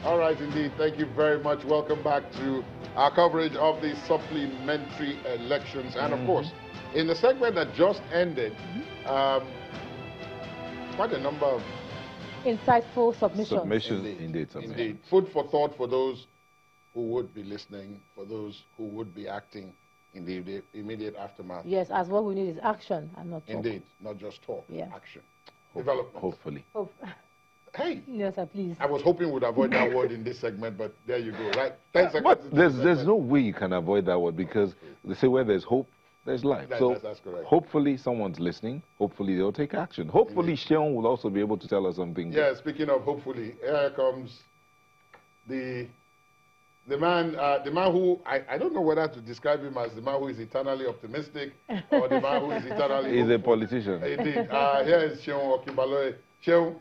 All right, indeed. Thank you very much. Welcome back to our coverage of the supplementary elections. And, of course, in the segment that just ended, quite a number of insightful submissions. Indeed. Food for thought for those who would be listening, for those who would be acting in the immediate aftermath. Yes, as what we need is action and not talk. Indeed, not just talk, action. Development. Hopefully. Hey. Yes, sir, please. I was hoping we'd avoid that word in this segment, but there you go, right? 10 seconds. But there's no way you can avoid that word, because they say where there's hope, there's life. That's correct. Hopefully someone's listening. Hopefully they'll take action. Hopefully Sheon will also be able to tell us something. Yeah, speaking of hopefully, here comes the man who, I don't know whether to describe him as the man who is eternally optimistic or the man who is eternally He's hopeful. a politician. Indeed. Here is Sheon Okibaloye. Sheon,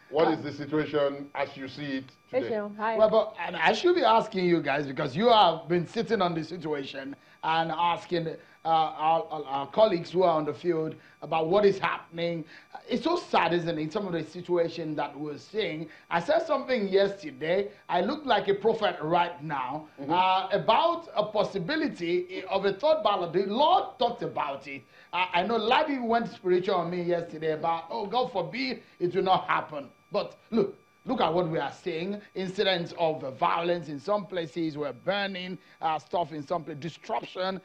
what is the situation as you see it today? Hey, Sheon. Hi. Well, but I should be asking you guys, because you have been sitting on the situation and asking our colleagues who are on the field about what is happening. It's so sad, isn't it, some of the situation that we're seeing. I said something yesterday. I look like a prophet right now about a possibility of a third ballot. The Lord talked about it. I know Laddie went spiritual on me yesterday about, oh, God forbid it will not happen. But look at what we are seeing. Incidents of violence in some places. We're burning stuff in some places. Disruption.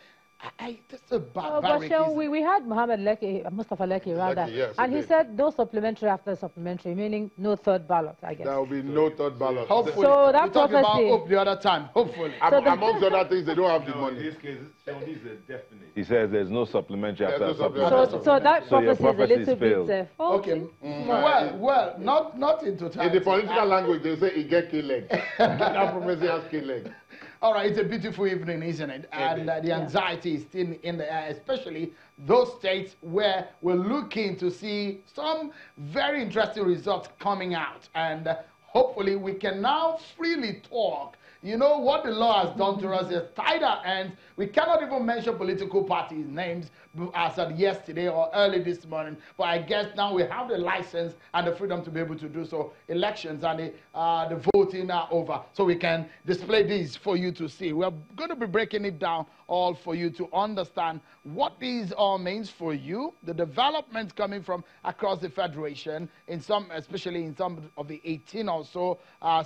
That's a barbaric. But we had Mustafa Leki rather, yes, and he said no supplementary after supplementary, meaning no third ballot, I guess. There will be no third ballot. Hopefully. So that we talked about hope the other time, hopefully. Amongst other things, they don't have the money. In this case, he's a definite. He says there's no supplementary after supplementary. So that prophecy is a little bit... okay. Well, not in totality. In the political language, they say it get leg. That prophecy has leg. All right, it's a beautiful evening, isn't it? And the anxiety is still in the air, especially those states where we're looking to see some very interesting results coming out. And hopefully we can now freely talk. You know, what the law has done to us is tied our hands. We cannot even mention political parties' names as of yesterday or early this morning. But I guess now we have the license and the freedom to be able to do so. Elections and the voting are over. So we can display these for you to see. We're going to be breaking it down all for you to understand what these all means for you. The developments coming from across the Federation, in some, especially in some of the 18 or so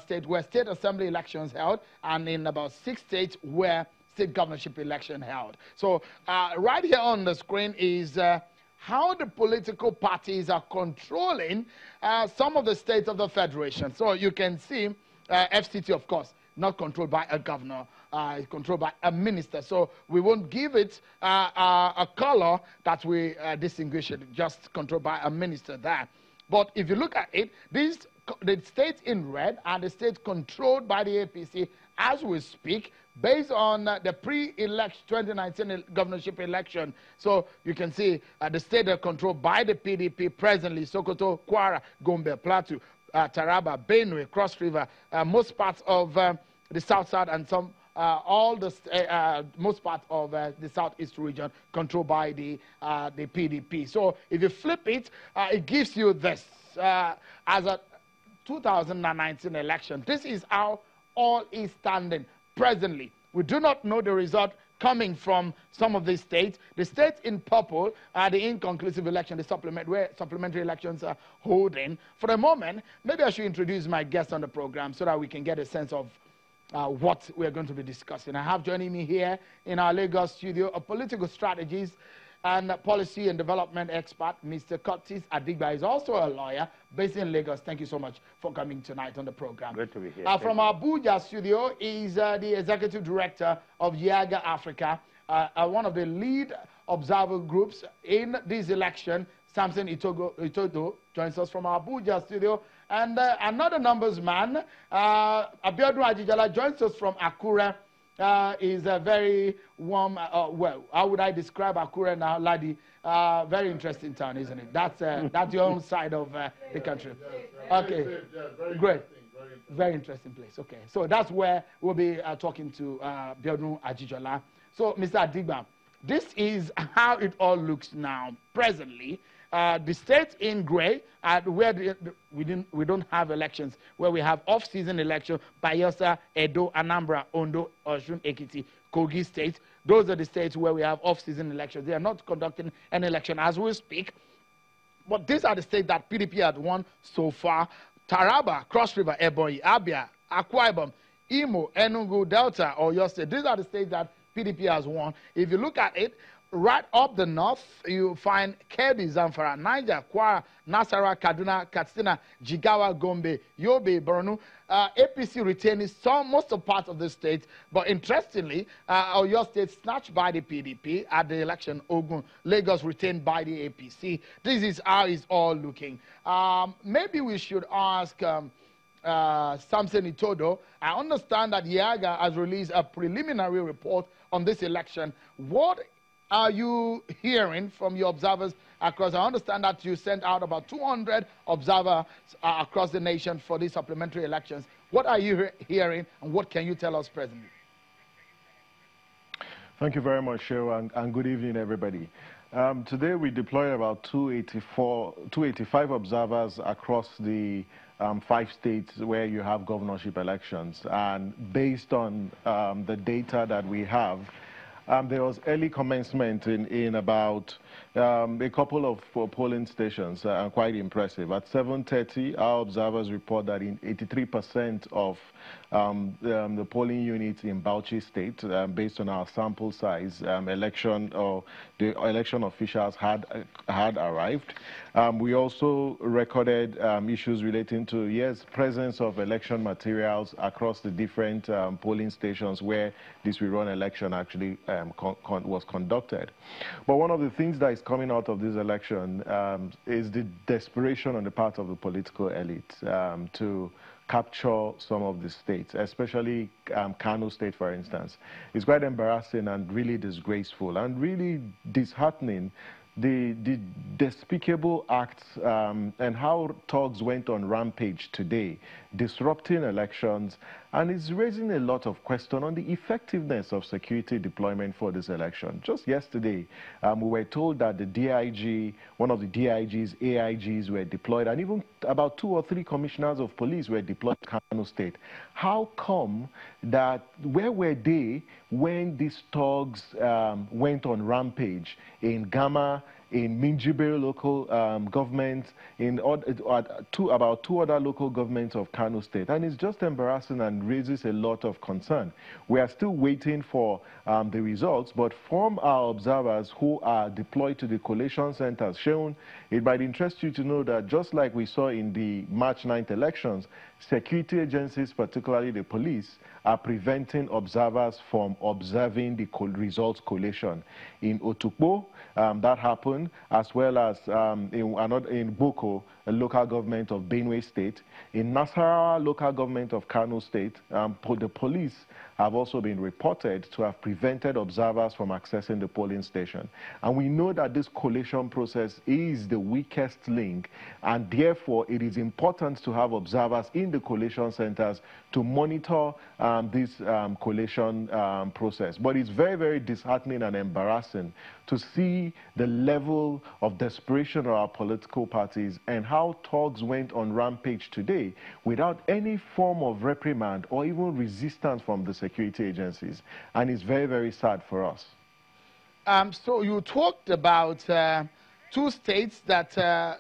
states where state assembly elections held, and in about 6 states where state governorship election held. So right here on the screen is how the political parties are controlling some of the states of the Federation. So you can see FCT, of course, not controlled by a governor, it's controlled by a minister. So we won't give it a color that we distinguish it, just controlled by a minister there. But if you look at it, the states in red are the states controlled by the APC as we speak, based on the pre-election 2019 governorship election. So you can see the states are controlled by the PDP presently: Sokoto, Kwara, Gombe, Plateau, Taraba, Benue, Cross River, most parts of the South Side, and some most part of the Southeast region controlled by the PDP. So if you flip it, it gives you this as a 2019 election. This is how all is standing presently. We do not know the result coming from some of these states. The states in purple are the inconclusive election, where supplementary elections are holding. For the moment, maybe I should introduce my guest on the program so that we can get a sense of what we're going to be discussing. I have joining me here in our Lagos studio a political strategist and policy and development expert, Mr. Curtis Adigba. Is also a lawyer based in Lagos. Thank you so much for coming tonight on the program. Great to be here. From our Abuja studio is the executive director of Yaga Africa, one of the lead observer groups in this election. Samson Itodo joins us from our Abuja studio. And another numbers man, Abiodun Ajijala, joins us from Akure. Is a very warm, well, how would I describe Akure now, Ladi? Very interesting town, isn't it? That's your own side of the country. Okay, great. Very interesting place. Okay, so that's where we'll be talking to Abiodun Ajijala. So, Mr. Adigba, this is how it all looks now, presently. The states in gray are where we don't have elections, where we have off-season election, Bayelsa, Edo, Anambra, Ondo, Osun, Ekiti, Kogi states. Those are the states where we have off-season elections. They are not conducting an election as we speak. But these are the states that PDP had won so far. Taraba, Cross River, Ebonyi, Abia, Akwa Ibom, Imo, Enugu, Delta, or Oyo State. These are the states that PDP has won. If you look at it, right up the north, you find Kebbi, Zamfara, Niger, Kwara, Nasarawa, Kaduna, Katsina, Jigawa, Gombe, Yobe, Borno. APC retaining most of parts of the state, but interestingly, Oyo State snatched by the PDP at the election. Ogun, Lagos retained by the APC. This is how it's all looking. Maybe we should ask Samson Itodo. I understand that Yaga has released a preliminary report on this election. What are you hearing from your observers across? I understand that you sent out about 200 observers across the nation for these supplementary elections. What are you hearing, and what can you tell us presently? Thank you very much, Sheryl, and good evening, everybody. Today we deployed about 285 observers across the 5 states where you have governorship elections. And based on the data that we have, there was early commencement in about a couple of polling stations, quite impressive. At 7:30, our observers report that in 83% of the polling units in Bauchi State, based on our sample size, the election officials had arrived. We also recorded issues relating to, yes, presence of election materials across the different polling stations where this rerun election actually was conducted. But one of the things that is coming out of this election is the desperation on the part of the political elite to capture some of the states, especially Kano State, for instance. It's quite embarrassing and really disgraceful and really disheartening, the despicable acts and how thugs went on rampage today, disrupting elections, and it's raising a lot of question on the effectiveness of security deployment for this election. Just yesterday, we were told that the DIG, one of the DIGs, AIGs were deployed, and even about 2 or 3 commissioners of police were deployed to Kano State. How come that, where were they when these thugs went on rampage in Gama, in Minjibir local government, in about 2 other local governments of Kano State? And it's just embarrassing and raises a lot of concern. We are still waiting for the results, but from our observers who are deployed to the collation centers shown, it might interest you to know that just like we saw in the March 9th elections, security agencies, particularly the police, are preventing observers from observing the results collation. In Otukpo, that happened, as well as in Boko, a local government of Benue State. In Nasarawa, local government of Kano State, the police have also been reported to have prevented observers from accessing the polling station. And we know that this collation process is the weakest link, and therefore it is important to have observers in the collation centers to monitor this collation process. But it's very, very disheartening and embarrassing to see the level of desperation of our political parties and how thugs went on rampage today without any form of reprimand or even resistance from the security agencies. And it's very, very sad for us. So you talked about 2 states that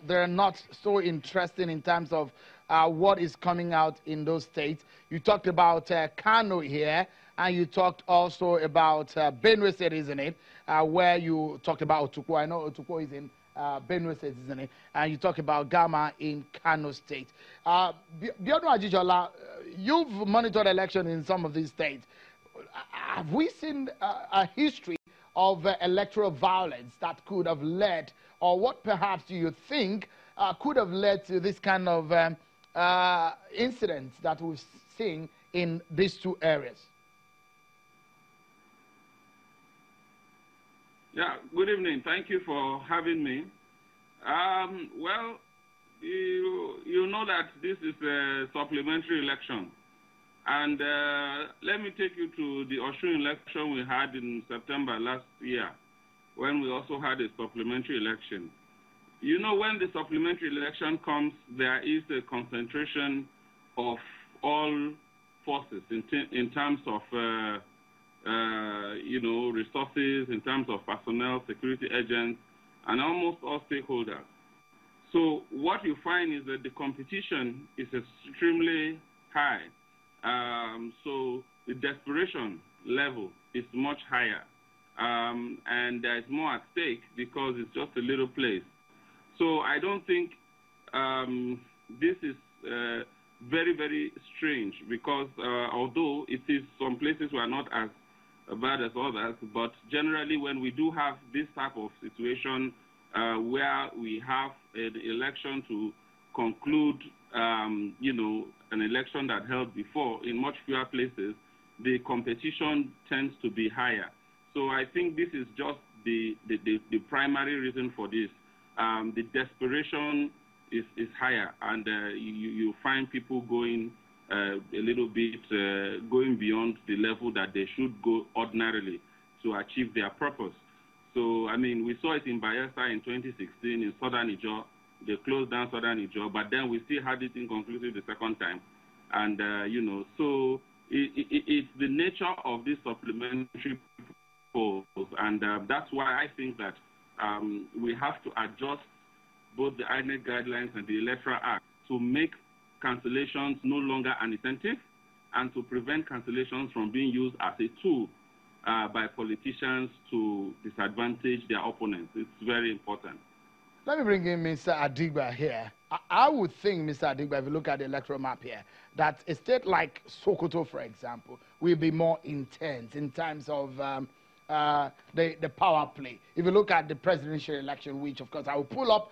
they're not so interesting in terms of what is coming out in those states. You talked about Kano here, and you talked also about Benue State, isn't it? Where you talked about Otukpo. I know Otukpo is in Benue State, isn't it? And you talk about Gama in Kano State. Biodun Ajijola, you've monitored elections in some of these states. Have we seen a history of electoral violence that could have led, or what perhaps do you think could have led to this kind of incidents that we've seen in these 2 areas? Yeah, good evening. Thank you for having me. Well, you know that this is a supplementary election. And let me take you to the Osun election we had in September last year, when we also had a supplementary election. you know, when the supplementary election comes, there is a concentration of all forces in terms of, you know, resources, in terms of personnel, security agents, and almost all stakeholders. So what you find is that the competition is extremely high. So the desperation level is much higher. And there is more at stake because it's just a little place. So I don't think this is very, very strange because although it is some places were not as bad as others, but generally when we do have this type of situation where we have an election to conclude, you know, an election that held before in much fewer places, the competition tends to be higher. So I think this is just the primary reason for this. The desperation is higher, and you find people going a little bit, going beyond the level that they should go ordinarily to achieve their purpose. So, I mean, we saw it in Bayelsa in 2016, in Southern Niger. They closed down Southern Niger, but then we still had it inconclusive the second time. And, you know, so it's the nature of this supplementary polls, and that's why I think that we have to adjust both the INEC guidelines and the Electoral Act to make cancellations no longer an incentive and to prevent cancellations from being used as a tool by politicians to disadvantage their opponents. It's very important. Let me bring in Mr. Adigba here. I would think, Mr. Adigba, if you look at the electoral map here, that a state like Sokoto, for example, will be more intense in terms of the power play. If you look at the presidential election, which, of course, I will pull up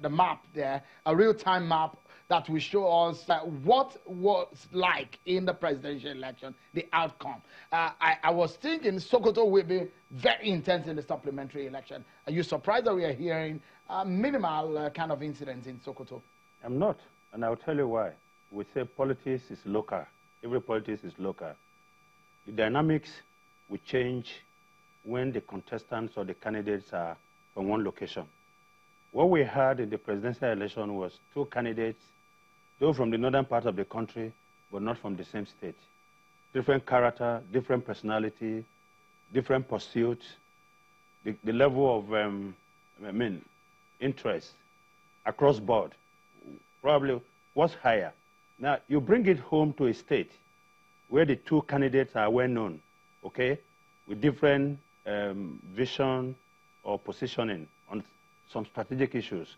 the map there, a real-time map that will show us what was like in the presidential election, the outcome. I was thinking Sokoto will be very intense in the supplementary election. Are you surprised that we are hearing minimal kind of incidents in Sokoto? I'm not, and I'll tell you why. We say politics is local. Every politics is local. The dynamics will change when the contestants or the candidates are from one location. What we had in the presidential election was two candidates, though from the northern part of the country, but not from the same state. Different character, different personality, different pursuits. The level of, interest across board probably was higher. Now, you bring it home to a state where the two candidates are well known, okay, with different vision or positioning on some strategic issues,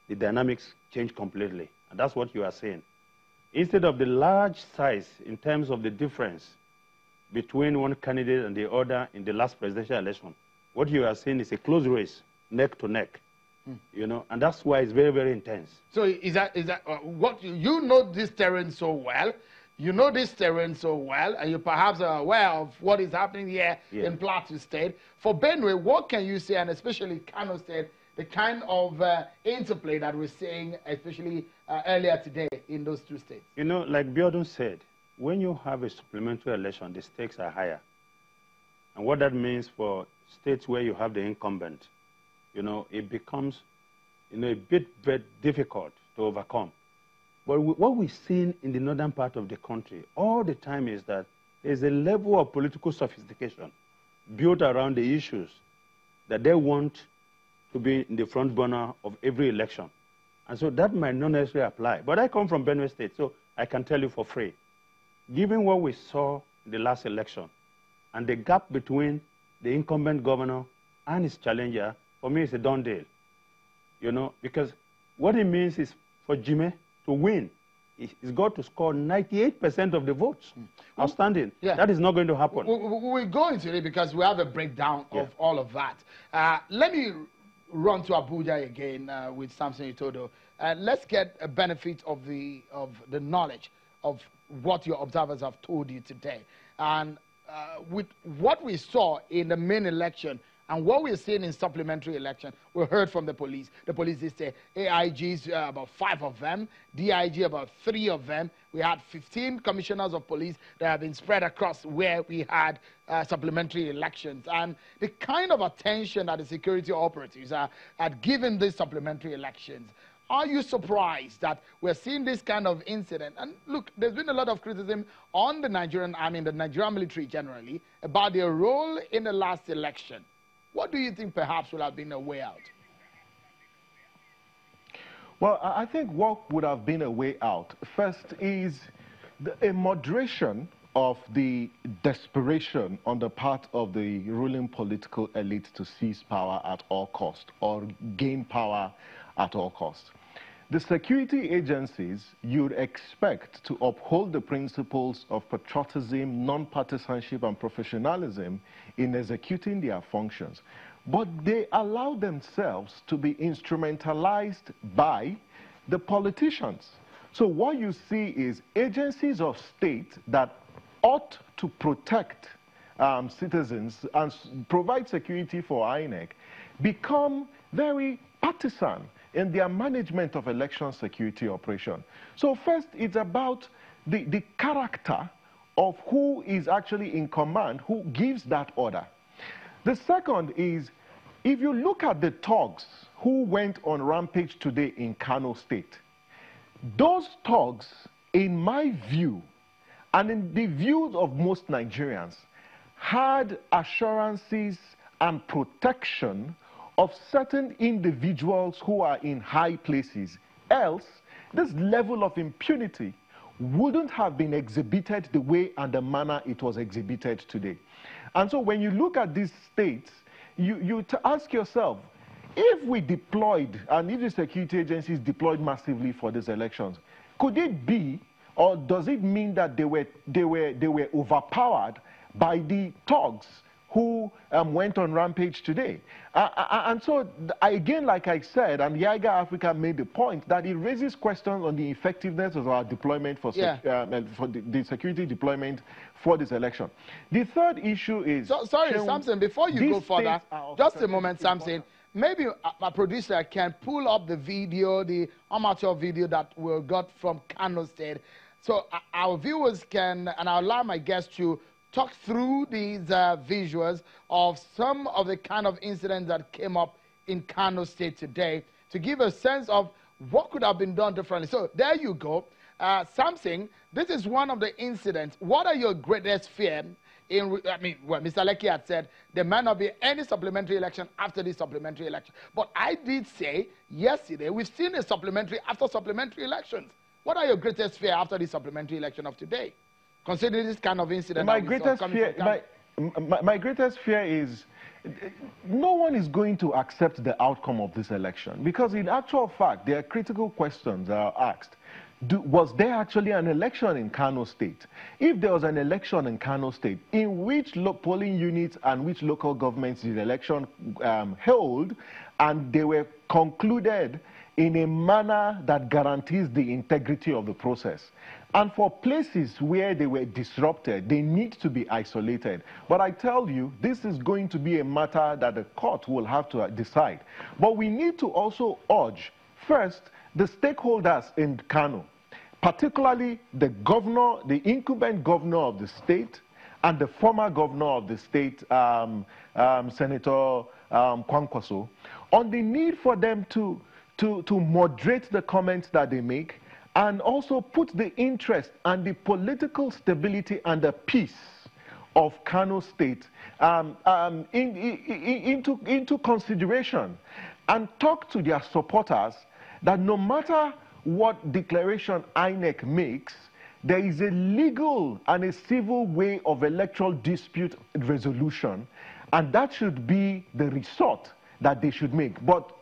the dynamics change completely. And that's what you are saying. Instead of the large size in terms of the difference between one candidate and the other in the last presidential election, what you are seeing is a close race, neck to neck. You know, and that's why it's very, very intense. So is that what you know this terrain so well? You know this terrain so well, and you perhaps are aware of what is happening here in Plateau State. For Benue, what can you say, and especially Kano State, the kind of interplay that we're seeing, especially earlier today in those two states? You know, like Biodun said, when you have a supplementary election, the stakes are higher. And what that means for states where you have the incumbent, you know, it becomes, you know, a bit difficult to overcome. But what we've seen in the northern part of the country all the time is that there's a level of political sophistication built around the issues that they want to be in the front burner of every election. And so that might not necessarily apply. But I come from Benue State, so I can tell you for free. Given what we saw in the last election and the gap between the incumbent governor and his challenger, for me, it's a done deal. You know, because what it means is for Jimmy to win, he's got to score 98% of the votes. Outstanding. Yeah. That is not going to happen. We'll go into it because we have a breakdown of all of that. Let me run to Abuja again with Samson Itodo. Let's get a benefit of the knowledge of what your observers have told you today. And with what we saw in the main election, And what we're seeing in supplementary election, we heard from the police. The police, they say AIGs, about 5 of them, DIG, about 3 of them. We had 15 commissioners of police that have been spread across where we had supplementary elections. And the kind of attention that the security operatives had given these supplementary elections, are you surprised that we're seeing this kind of incident? And look, there's been a lot of criticism on the Nigerian army, the Nigerian military generally, about their role in the last election. What do you think perhaps would have been a way out? Well, I think what would have been a way out, first, is a moderation of the desperation on the part of the ruling political elite to seize power at all cost or gain power at all costs. The security agencies, you'd expect to uphold the principles of patriotism, non-partisanship, and professionalism in executing their functions. But they allow themselves to be instrumentalized by the politicians. So what you see is agencies of state that ought to protect citizens and provide security for INEC become very partisan in their management of election security operation. So first, it's about the character of who is actually in command, who gives that order. The second is, if you look at the thugs who went on rampage today in Kano State, those thugs, in my view, and in the views of most Nigerians, had assurances and protection of certain individuals who are in high places. Else, this level of impunity wouldn't have been exhibited the way and the manner it was exhibited today. And so when you look at these states, you ask yourself, if we deployed, and if the security agencies deployed massively for these elections, could it be, or does it mean that they were overpowered by the thugs who went on rampage today? And so, again, like I said, and Yaiga Africa made the point that it raises questions on the effectiveness of our deployment for, for the security deployment for this election. The third issue is... sorry, Samson, before you go further, just a moment, Samson. Maybe my producer can pull up the video, the amateur video that we got from Kano State. So our viewers can, and I'll allow my guests to talk through these visuals of some of the kind of incidents that came up in Kano State today to give a sense of what could have been done differently. So there you go. Samson, this is one of the incidents. What are your greatest fear? I mean, well, Mr. Lekki had said there might not be any supplementary election after this supplementary election. But I did say yesterday we've seen a supplementary after supplementary elections. What are your greatest fear after the supplementary election of today? Considering this kind of incident. My greatest fear is no one is going to accept the outcome of this election, because in actual fact there are critical questions that are asked. Was there actually an election in Kano State? If there was an election in Kano State, in which polling units and which local governments did the election held, and they were concluded in a manner that guarantees the integrity of the process? And for places where they were disrupted, they need to be isolated. But I tell you, this is going to be a matter that the court will have to decide. But we need to also urge, first, the stakeholders in Kano, particularly the governor, the incumbent governor of the state, and the former governor of the state, Senator Kwankwaso, on the need for them to moderate the comments that they make, and also put the interest and the political stability and the peace of Kano State into consideration, and talk to their supporters that no matter what declaration INEC makes, there is a legal and a civil way of electoral dispute resolution, and that should be the resort that they should make. But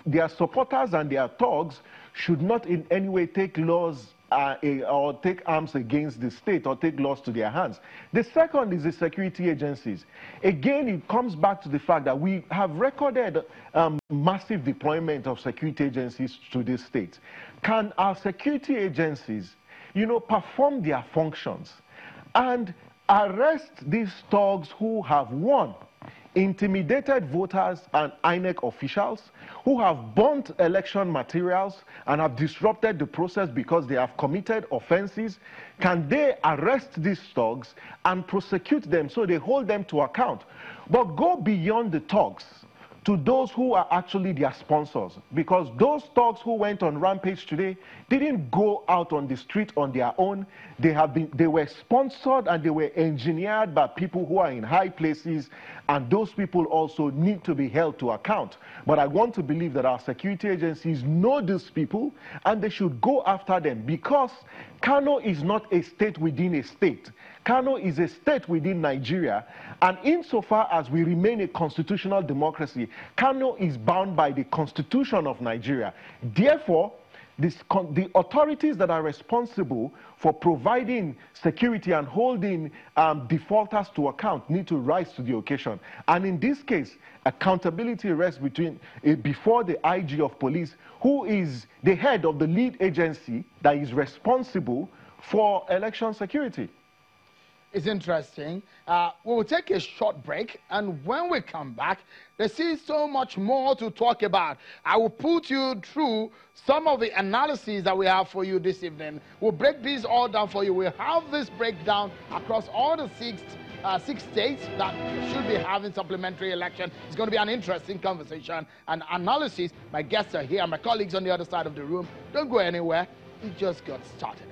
their supporters and their thugs should not in any way take laws or take arms against the state or take laws to their hands. The second is the security agencies. Again, it comes back to the fact that we have recorded massive deployment of security agencies to these states. Can our security agencies, perform their functions and arrest these thugs who have won intimidated voters and INEC officials, who have burnt election materials and have disrupted the process because they have committed offenses? Can they arrest these thugs and prosecute them so they hold them to account? But go beyond the thugs to those who are actually their sponsors, because those thugs who went on rampage today didn't go out on the street on their own. They were sponsored and they were engineered by people who are in high places, and those people also need to be held to account. But I want to believe that our security agencies know these people and they should go after them, because Kano is not a state within a state. Kano is a state within Nigeria, and insofar as we remain a constitutional democracy, Kano is bound by the Constitution of Nigeria. Therefore, the authorities that are responsible for providing security and holding defaulters to account need to rise to the occasion. And in this case, accountability rests before the IG of police, who is the head of the lead agency that is responsible for election security. It's interesting. We will take a short break, and when we come back, there's so much more to talk about. I will put you through some of the analyses that we have for you this evening. We'll break these all down for you. We'll have this breakdown across all the six states that should be having supplementary election. It's going to be an interesting conversation and analysis. My guests are here, my colleagues on the other side of the room. Don't go anywhere. We just got started.